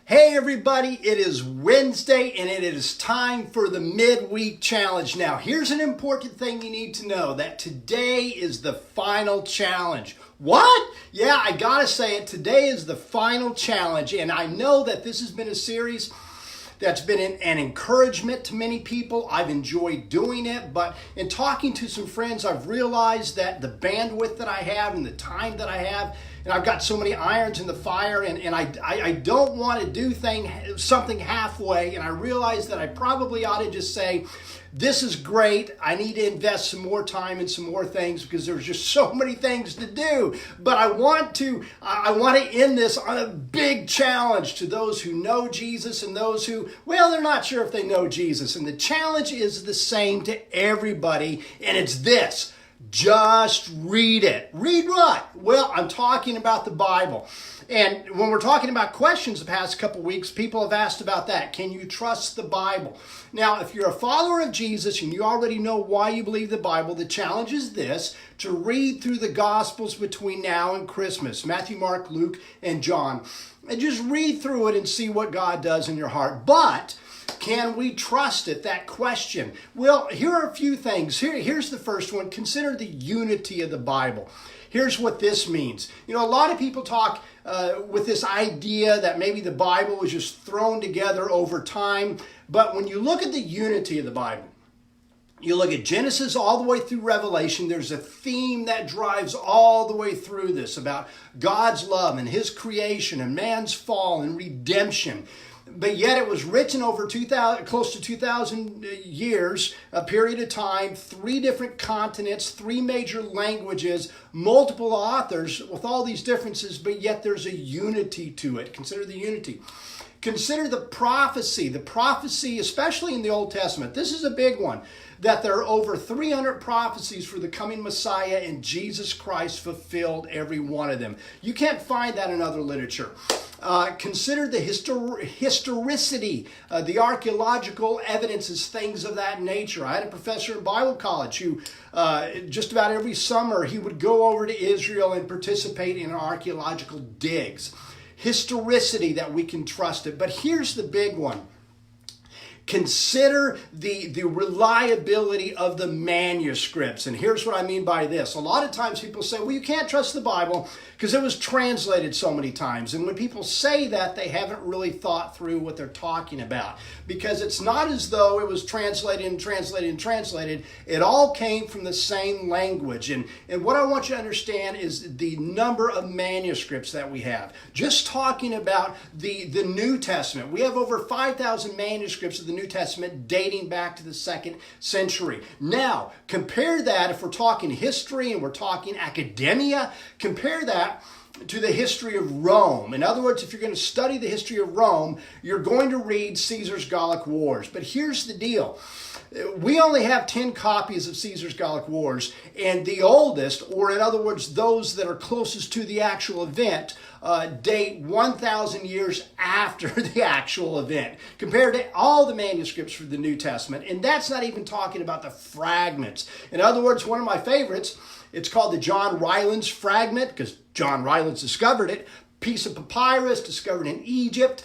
Hey everybody, it is Wednesday and it is time for the midweek challenge. Now here's an important thing you need to know, that today is the final challenge. What? Yeah, I gotta say it, today is the final challenge, and I know that this has been a series that's been an encouragement to many people. I've enjoyed doing it, but in talking to some friends, I've realized that the bandwidth that I have and the time that I have, and I've got so many irons in the fire, and I don't want to do something halfway, and I realize that I probably ought to just say, this is great. I need to invest some more time in some more things because there's just so many things to do. But I want to end this on a big challenge to those who know Jesus and those who, well, they're not sure if they know Jesus. And the challenge is the same to everybody, and it's this. Just read it. Read what? Well, I'm talking about the Bible. And when we're talking about questions the past couple weeks, people have asked about that. Can you trust the Bible? Now, if you're a follower of Jesus and you already know why you believe the Bible, the challenge is this: to read through the Gospels between now and Christmas, Matthew, Mark, Luke, and John, and just read through it and see what God does in your heart. But can we trust it? That question. Well, here are a few things. Here's the first one. Consider the unity of the Bible. Here's what this means. You know, a lot of people talk with this idea that maybe the Bible was just thrown together over time. But when you look at the unity of the Bible, you look at Genesis all the way through Revelation, there's a theme that drives all the way through this about God's love and His creation and man's fall and redemption. But yet it was written over close to 2,000 years, a period of time, 3 different continents, 3 major languages, multiple authors with all these differences, but yet there's a unity to it. Consider the unity. Consider the prophecy, especially in the Old Testament. This is a big one, that there are over 300 prophecies for the coming Messiah, and Jesus Christ fulfilled every one of them. You can't find that in other literature. Consider the historicity, the archaeological evidences, things of that nature. I had a professor in Bible college who just about every summer he would go over to Israel and participate in archaeological digs. Historicity, that we can trust it. But here's the big one. Consider the reliability of the manuscripts. And here's what I mean by this. A lot of times people say, well, you can't trust the Bible because it was translated so many times. And when people say that, they haven't really thought through what they're talking about. Because it's not as though it was translated and translated and translated. It all came from the same language. And what I want you to understand is the number of manuscripts that we have. Just talking about the New Testament. We have over 5,000 manuscripts of the New Testament dating back to the 2nd century. Now, compare that, if we're talking history and we're talking academia, compare that to the history of Rome. In other words, if you're going to study the history of Rome, you're going to read Caesar's Gallic Wars. But here's the deal. We only have 10 copies of Caesar's Gallic Wars, and the oldest, or in other words, those that are closest to the actual event, date 1,000 years after the actual event, compared to all the manuscripts for the New Testament. And that's not even talking about the fragments. In other words, one of my favorites, it's called the John Rylands fragment, because John Rylands discovered it. Piece of papyrus discovered in Egypt,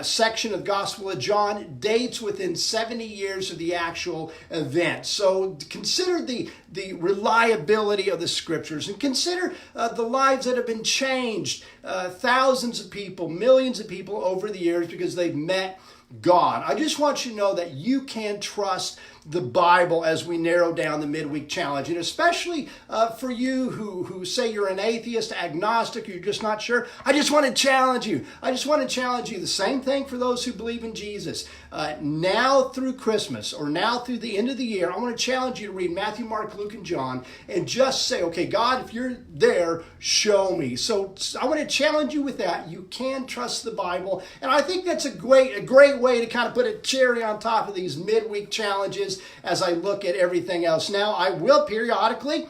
section of the Gospel of John, dates within 70 years of the actual event. So consider the reliability of the scriptures, and consider the lives that have been changed. Thousands of people, millions of people over the years because they've met God. I just want you to know that you can trust the Bible as we narrow down the midweek challenge. And especially for you who say you're an atheist, agnostic, you're just not sure, I just want to challenge you. The same thing for those who believe in Jesus. Now through Christmas, or now through the end of the year, I want to challenge you to read Matthew, Mark, Luke, and John, and just say, okay, God, if you're there, show me. So I want to challenge you with that. You can trust the Bible. And I think that's a great way to kind of put a cherry on top of these midweek challenges as I look at everything else. Now, I will periodically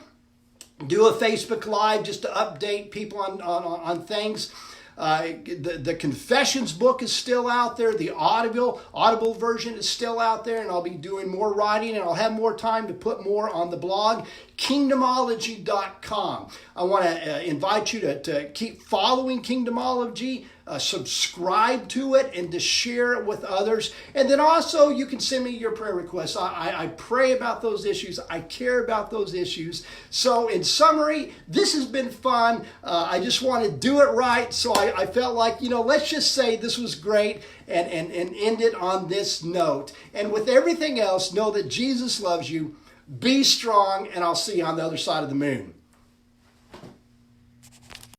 do a Facebook Live just to update people on things. The Confessions book is still out there. The Audible version is still out there, and I'll be doing more writing, and I'll have more time to put more on the blog, kingdomology.com. I want to invite you to keep following Kingdomology subscribe to it and to share it with others. And then also you can send me your prayer requests. I pray about those issues. I care about those issues. So in summary, this has been fun. I just want to do it right. So I felt like, let's just say this was great and end it on this note. And with everything else, know that Jesus loves you. Be strong, and I'll see you on the other side of the moon.